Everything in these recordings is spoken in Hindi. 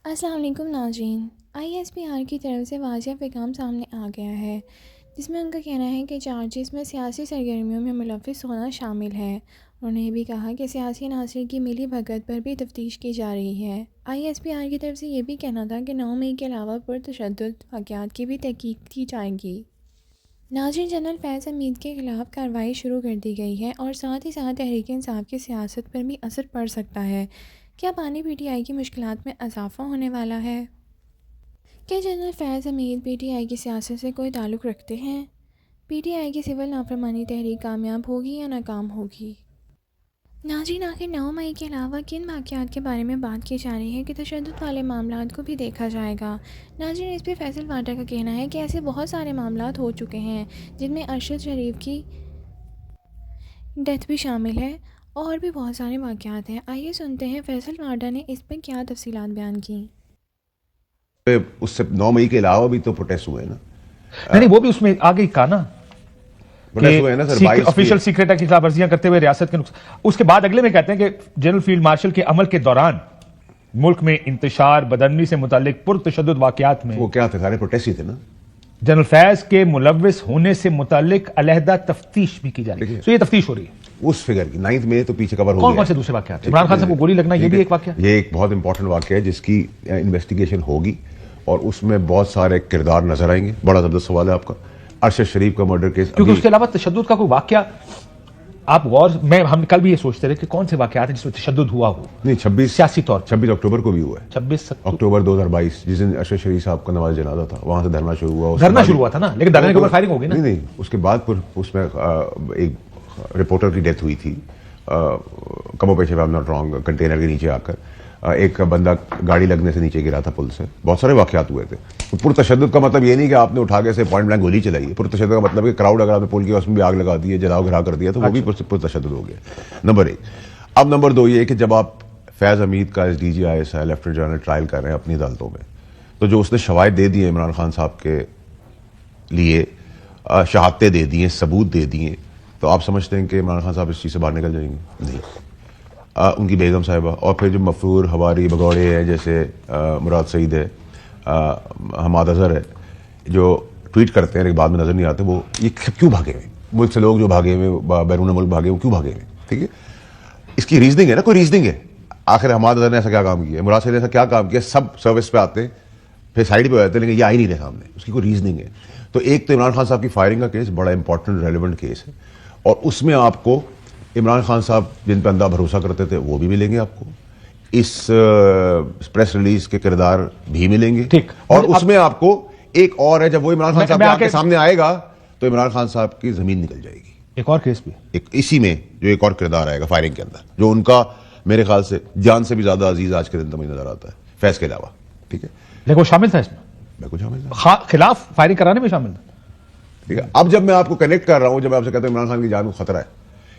अस्सलाम वालेकुम नाज़रीन। ISPR की तरफ से वाज़िया पैगाम सामने आ गया है जिसमें उनका कहना है कि चार्जेस में सियासी सरगर्मियों में मुलव्वस होना शामिल है। उन्होंने ये भी कहा कि सियासी अनासर की मिली भगत पर भी तफ्तीश की जा रही है। ISPR की तरफ से ये भी कहना था कि 9 मई के अलावा पुरतशद्दुद वाक़यात की भी तहकीक की जाएगी। नाज़रीन, जनरल फैज़ हमीद के ख़िलाफ़ कार्रवाई शुरू कर दी गई है और साथ ही साथ तहरीक इंसाफ की सियासत पर भी असर पड़ सकता है। क्या पानी PTI की मुश्किलात में इजाफ़ा होने वाला है? क्या जनरल फैज़ हमीद PTI की सियासत से कोई ताल्लुक़ रखते हैं? PTI की सिविल नाफरमानी तहरीक कामयाब होगी या नाकाम होगी? नाज़रीन, आखिर 9 मई के अलावा किन वाक़यात के बारे में बात की जा रही है कि तशद्दुद वाले मामलात को भी देखा जाएगा? नाज़रीन, इस पर फैसल वाटा का कहना है कि ऐसे बहुत सारे मामलात हो चुके हैं जिनमें अरशद शरीफ की डेथ भी शामिल है और भी बहुत सारे वाक़यात हैं। आइए सुनते हैं फैसल वाटा ने इस पर क्या तफसीलात बयान की। उससे 9 मई के अलावा भी तो प्रोटेस्ट हुए ना। नहीं, वो भी उसमें आगे ही कहा ना प्रोटेस्ट हुए ना सर, ऑफिशियल सीक्रेट की खिलाफवर्जियां करते हुए रियासत के नुकसान। उसके बाद अगले में कहते हैं कि जनरल फील्ड मार्शल के अमल के दौरान मुल्क में इंतशार बदअमनी से मुताल्लिक पुरतशद्दुद वाक़यात में वो क्या थे, सारे प्रोटेस्ट ही थे ना। जनरल फैज के मुलव्विस होने से मुताल्लिक अलहदा तफ्तीश भी की जा रही है। तो ये तफ्तीश हो रही है उस फिगर की 9 मई तो पीछे कवर हो कौन गया। कौन से दूसरे वाक़यात? इमरान खान साहब को गोली लगना, ये भी एक वाक़या। ये एक बहुत इंपॉर्टेंट वाक़या है जिसकी इन्वेस्टिगेशन होगी और उसमें बहुत सारे किरदार नजर आएंगे। बड़ा जबरदस्त सवाल है आपका। अरशद शरीफ का मर्डर केस, क्योंकि उसके अलावा तशद्दुद का कोई वाक़या आप गौर में, हम कल भी ये सोचते रहे कि कौन से वाक़यात हैं जिसमें तशद्दुद हुआ हो। नहीं, 26 सियासी तौर 26 अक्टूबर को भी हुआ है। 26 अक्टूबर 2022 जिस दिन अरशद शरीफ साहब का नमाज जनाजा था, वहां से धरना शुरू हुआ। धरना शुरू हुआ था ना, लेकिन धरने के ऊपर फायरिंग होगी ना। नहीं, उसके बाद उसमें एक रिपोर्टर की डेथ हुई थी, कमो पेशे पे, I am not wrong, container के नीचे आकर एक बंदा गाड़ी लगने से नीचे गिरा था पुल से। बहुत सारे वाक़यात हुए थे। तो पुरतशद्दुद का मतलब ये नहीं कि आपने उठा के से पॉइंट ब्लैंक गोली चलाई है। पुरतशद्दुद का मतलब कि क्राउड अगर आपने पुल की उसमें भी आग लगा दी है, जलाओ घरा कर दिया, तो वो भी पुरतशद्दुद हो गया। नंबर 1। अब नंबर 2 ये कि जब आप फैज़ हमीद का DG ISI lieutenant general trial कर रहे हैं अपनी अदालतों में, तो जो उसने शवाहिद दे दिए इमरान खान साहब के लिए, शहादतें दे दी हैं, सबूत दे दिए, तो आप समझते हैं कि इमरान खान साहब इस चीज़ से बाहर निकल जाएंगे? नहीं। उनकी बेगम साहिबा और फिर जो मफरूर हवारी भगौड़े हैं, जैसे मुराद सईद है, हमाद अजहर है, जो ट्वीट करते हैं लेकिन बाद में नजर नहीं आते, वो ये क्यों भागे हुए? मुल्क से लोग जो भागे हुए, बैरून मुल्क भागे हुए, क्यों भागे हुए? ठीक है, इसकी रीजनिंग है ना, कोई रीजनिंग है। आखिर हमाद अजहर ने ऐसा क्या काम किया, मुराद सईद ने ऐसा क्या काम किया? सब सर्विस पे आते फिर साइड पे हो जाते, लेकिन ये आ ही नहीं रहे सामने। उसकी कोई रीजनिंग है। तो एक तो इमरान खान साहब की फायरिंग का केस बड़ा इंपॉर्टेंट रेलिवेंट केस है, और उसमें आपको इमरान खान साहब जिन पर अंधा भरोसा करते थे वो भी मिलेंगे आपको, इस प्रेस रिलीज के किरदार भी मिलेंगे। ठीक, और उसमें आपको एक और है, जब वो इमरान खान साहब आपके सामने आएगा तो इमरान खान साहब की जमीन निकल जाएगी। एक और केस भी, एक इसी में जो एक और किरदार आएगा फायरिंग के अंदर, जो उनका मेरे ख्याल से जान से भी ज्यादा अजीज आज के दिन तो मुझे नजर आता है, फैज के अलावा। ठीक है, लेकिन वो शामिल था इसमें, बिल्कुल शामिल था, खिलाफ फायरिंग कराने में शामिल था। ठीक है, अब जब मैं आपको कनेक्ट कर रहा हूं, जब मैं आपसे कहता हूं इमरान खान की जान को खतरा है,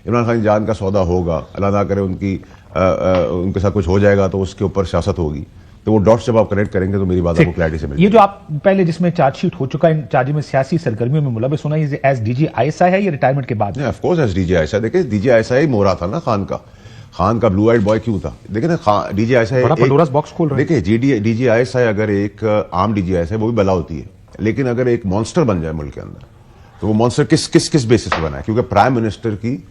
इमरान खान की जान का सौदा होगा, अल्लाह ना करे उनके साथ कुछ हो जाएगा तो उसके ऊपर सियासत होगी, तो वो डॉट्स जब आप कनेक्ट करेंगे तो मेरी बात आपको क्लैरिटी से मिलेगी। ये जो आप पहले जिसमें चार्जशीट हो चुका है, चार्ज में सियासी सरगर्मियों में मुलव्विस होना, ये एज DG ISI है या रिटायरमेंट के बाद? Of course as DG ISI। देखिए, DG ISI मोहरा था ना खान का ब्लू आइड बॉय क्यों था? देखिए ना, DG ISI बड़ा पंडोरास बॉक्स खोल रहे हैं। देखिए, DG ISI अगर एक आम DG ISI वो भी बला होती है, लेकिन अगर एक मॉन्स्टर बन जाए मुल्क के अंदर, तो वो मॉन्स्टर किस बेसिस पे बना है? क्योंकि प्राइम मिनिस्टर की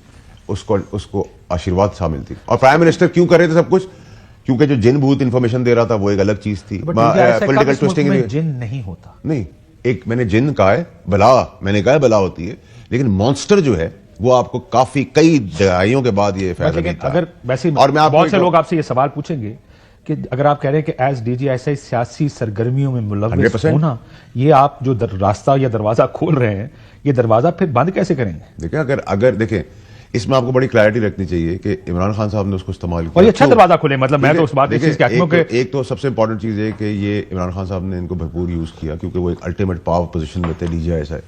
उसको आशीर्वाद शामिल थी। और प्राइम मिनिस्टर क्यों कर रहे थे सब कुछ? क्योंकि जो जिन भूत इंफॉर्मेशन दे रहा था वो एक अलग चीज थी। पॉलिटिकल ट्विस्टिंग में जिन नहीं होता। नहीं, एक मैंने जिन कहा है, बला मैंने कहा है बला होती है, लेकिन मॉन्स्टर जो है वो आपको कई दहाइयों के बाद ये फैसला था। अगर वैसे और मैं बहुत से लोग आपसे ये सवाल पूछेंगे कि अगर आप कह रहे हैं कि एज DG ISI सियासी सरगर्मियों में मुलव्विस होना, ये आप जो रास्ता या दरवाजा खोल रहे हैं, ये दरवाजा फिर बंद कैसे करेंगे? देखिए, अगर देखें, इसमें आपको बड़ी क्लैरिटी रखनी चाहिए कि इमरान खान साहब ने उसको इस्तेमाल किया और ये अच्छा दरवाजा खोले। मतलब मैं तो उस बात एक तो सबसे इंपॉर्टेंट चीज है कि ये इमरान खान साहब ने इनको भरपूर यूज किया, क्योंकि वो एक अल्टीमेट पावर पोजीशन में थे। DG ISI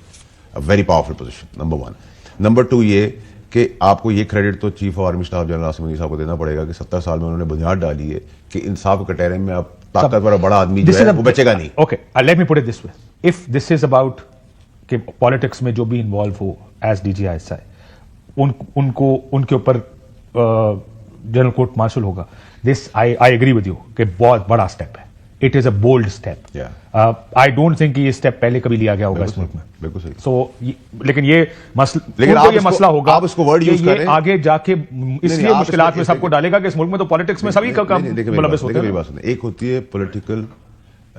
very powerful position, number 1। Number 2 ये कि आपको ये क्रेडिट तो chief of army staff general Asim Munir साहब को देना पड़ेगा कि 70 साल में उन्होंने बुनियाद डाली है कि इंसाफ के कटहरे में आप ताकतवर बड़ा आदमी जो है वो बचेगा नहीं। Okay, let me put it this way, if this is about कि पॉलिटिक्स में जो भी इन्वॉल्व हो एज DG ISI, उनके ऊपर जनरल कोर्ट मार्शल होगा, this I agree with you कि बहुत बड़ा स्टेप है it is a bold step. I don't think ये स्टेप पहले कभी लिया गया होगा इस मुल्क में। बिल्कुल सही। लेकिन ये मसला होगा, आप इसको वर्ड यूज करें आगे जाके इसलिए मुश्किलात में सबको डालेगा कि इस मुल्क में तो पॉलिटिक्स में सभी का काम मुलव्वस होते हैं। एक होती है पॉलिटिकल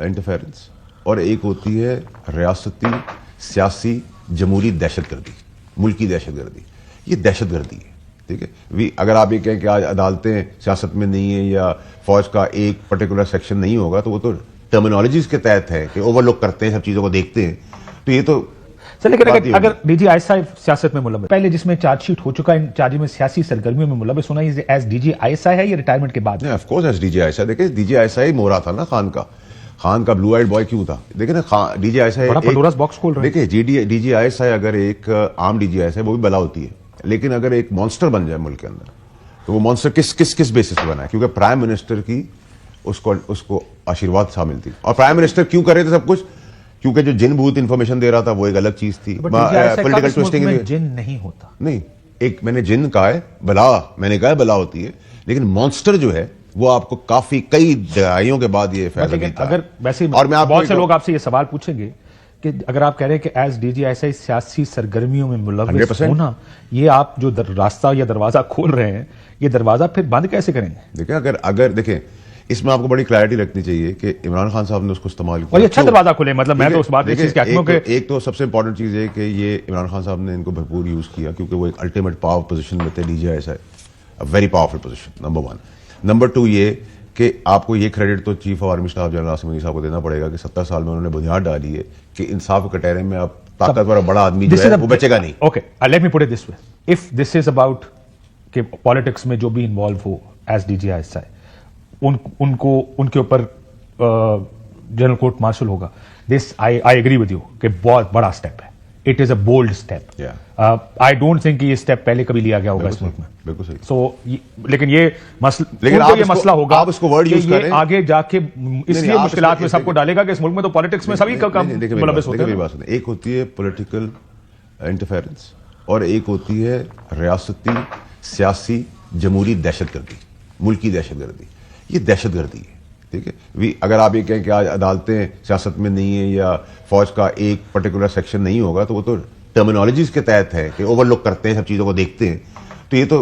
इंटरफेरेंस और एक होती है रियासती सियासी जमहूरी दहशतगर्दी, मुल्की दहशतगर्दी। ये दहशतगर्दी है, ठीक है। अगर आप ये कहें कि आज अदालतें सियासत में नहीं है या फौज का एक पर्टिकुलर सेक्शन नहीं होगा, तो वो तो टर्मिनोलॉजीज के तहत है कि ओवरलुक करते हैं, सब चीजों को देखते हैं। तो ये तो सर, लेकिन अगर डीजी आईएसआई सियासत में मुलव्वस, पहले जिसमें चार्जशीट हो चुका है, चार्ज में सियासी सरगर्मियों में मुलव्वस होना, एज डीजी आईएसआई है या रिटायरमेंट के बाद? Of course as DG ISI. देखिए डीजी आईएसआई मोहरा था ना खान का ब्लू आइड बॉय क्यों था? देखिए ना, डीजी आईएसआई पंडोरास बॉक्स खोल रहे हैं। देखिए डीजी आईएसआई अगर एक आम डीजी आईएसआई वो भी बला होती है, लेकिन अगर एक मॉन्स्टर बन जाए मुल्क के अंदर, तो वो मॉन्स्टर किस बेसिस पे बना है? क्योंकि प्राइम मिनिस्टर की उसको आशीर्वाद शामिल थी। और प्राइम मिनिस्टर क्यों कर रहे थे सब कुछ? क्योंकि जो जिन भूत इंफॉर्मेशन दे रहा था वो एक अलग चीज थी। पॉलिटिकल ट्विस्टिंग में जिन नहीं होता। नहीं, एक मैंने जिन कहा है, मैंने कहा बला होती है, लेकिन मॉन्स्टर जो है वो आपको कई दहाइयों के बाद ये फैसला मिलता है। अगर वैसे और मैं बहुत से लोग आपसे ये सवाल पूछेंगे कि अगर आप कह रहे हैं कि एज डीजी आईएसआई सियासी सरगर्मियों में मुलव्वस होना, ये आप जो रास्ता या दरवाजा खोल रहे हैं, ये दरवाजा फिर बंद कैसे करेंगे? देखिए अगर देखें, इसमें आपको बड़ी क्लैरिटी रखनी चाहिए कि इमरान खान साहब ने उसको इस्तेमाल किया और ये अच्छा दरवाजा खुले। मतलब मैं तो उस बात एक तो सबसे इंपॉर्टेंट चीज है कि ये इमरान खान साहब ने इनको भरपूर यूज किया, क्योंकि वो एक अल्टीमेट पावर पोजीशन में थे DG ISI, a very powerful position, number 1। Number 2 ये कि आपको ये क्रेडिट तो chief of army staff general Asim Munir साहब को देना पड़ेगा कि 70 साल में उन्होंने बुनियाद डाली है कि इंसाफ के कटहरे में अब ताकतवर बड़ा आदमी जो है वो बचेगा नहीं। Okay, let me put it this way, if this is about कि पॉलिटिक्स में जो भी इन्वॉल्व हो एज डीजी आईएसआई, उनके ऊपर जनरल कोर्ट मार्शल होगा, this I agree with you कि बहुत बड़ा स्टेप है। It is a bold step. I don't think ये स्टेप पहले कभी लिया गया होगा इस मुल्क में। बिल्कुल सही। लेकिन ये मसला होगा, आप इसको वर्ड यूज करें, आगे जाके इसलिए मुश्किलात में सबको डालेगा कि इस मुल्क में तो पॉलिटिक्स में सभी का काम मुलव्वस होते हैं। एक होती है पॉलिटिकल इंटरफेरेंस और एक होती है रियासती सियासी जमहूरी दहशतगर्दी, मुल्की दहशतगर्दी। ये दहशतगर्दी है, ठीक है। अगर आप ये कहें कि आज अदालतें सियासत में नहीं है या फौज का एक पर्टिकुलर सेक्शन नहीं होगा, तो वो तो टर्मिनोलॉजीज के तहत है कि ओवरलुक करते हैं, सब चीजों को देखते हैं। तो ये तो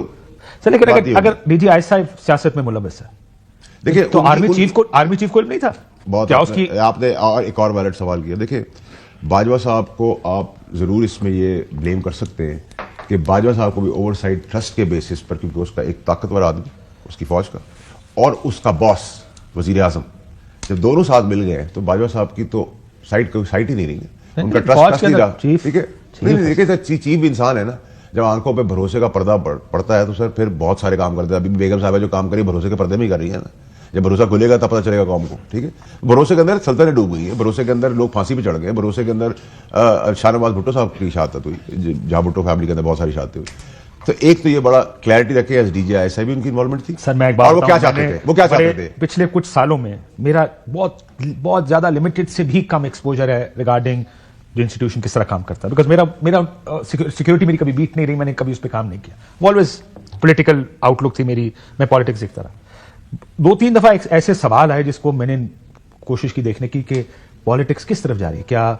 सर, लेकिन अगर डीजी आईएसआई सियासत में मुलव्वस है, देखिए तो आर्मी चीफ को नहीं था बहुत क्या उसकी? आपने और एक और वैलिड सवाल किया। देखिए बाजवा साहब को आप जरूर इसमें ये ब्लेम कर सकते हैं कि बाजवा साहब को भी ओवरसाइट ट्रस्ट के बेसिस पर, क्योंकि उसका एक ताकतवर आदमी उसकी फौज का और उसका बॉस वजीर आजम, जब दोनों साथ मिल गए तो बाजवा साहब की तो साइट ही नहीं रही है, उनका ट्रस्ट नहीं रहा, ठीक है। देखिए चीफ इंसान है ना, जब आंखों पे भरोसे का पर्दा पड़ता है तो सर फिर बहुत सारे काम करते हैं। अभी बेगम साहब जो काम करी भरोसे के पर्दे में ही कर रही है ना, जब भरोसा खुलेगा तब पता चलेगा कौम को, ठीक है। भरोसे के अंदर सल्तनत डूब गई है, भरोसे के अंदर लोग फांसी पे चढ़ गए, भरोसे के अंदर शाहनवाज भुट्टो साहब की शहादत हुई, जहां भुट्टो फैमिली के अंदर बहुत सारी शहादतें हुई। तो एक तो ये बड़ा क्लैरिटी रखे एस डीजी आईएसआई भी उनकी इन्वॉल्वमेंट थी। सर मैं एक बात, वो क्या चाहते थे? पिछले कुछ सालों में मेरा बहुत ज्यादा लिमिटेड से भी कम एक्सपोजर है रिगार्डिंग जो इंस्टीट्यूशन किस तरह काम करता है, बिकॉज मेरा सिक्योरिटी मेरी कभी बीट नहीं रही, मैंने कभी उस पर काम नहीं किया। ऑलवेज पॉलिटिकल आउटलुक थी मेरी, मैं पॉलिटिक्स देखता रहा। 2-3 दफा एक ऐसे सवाल आए जिसको मैंने कोशिश की देखने की कि पॉलिटिक्स किस तरफ जा रही है, क्या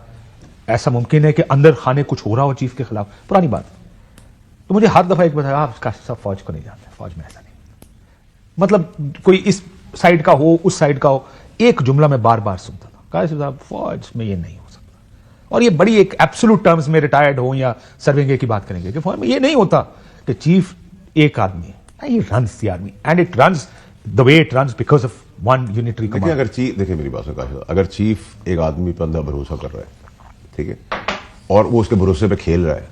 ऐसा मुमकिन है कि अंदर खाने कुछ हो रहा हो चीफ के खिलाफ? पुरानी बात। तो मुझे हर दफा एक बताया, आप सब फौज को नहीं जानते, फौज में ऐसा नहीं, मतलब कोई इस साइड का हो उस साइड का हो, एक जुमला में बार बार सुनता था, कासिफ साहब फौज में ये नहीं हो सकता। और ये बड़ी एक एब्सोल्यूट टर्म्स में रिटायर्ड हो या सर्विंग की बात करेंगे कि फौज में ये नहीं होता कि चीफ एक आदमी है, he runs the army and it runs the way it runs because of one unitary command. अगर चीफ, देखिए मेरी बात से कहा, अगर चीफ एक आदमी पर अंदर भरोसा कर रहा है, ठीक है, और वो उसके भरोसे पे खेल रहा है,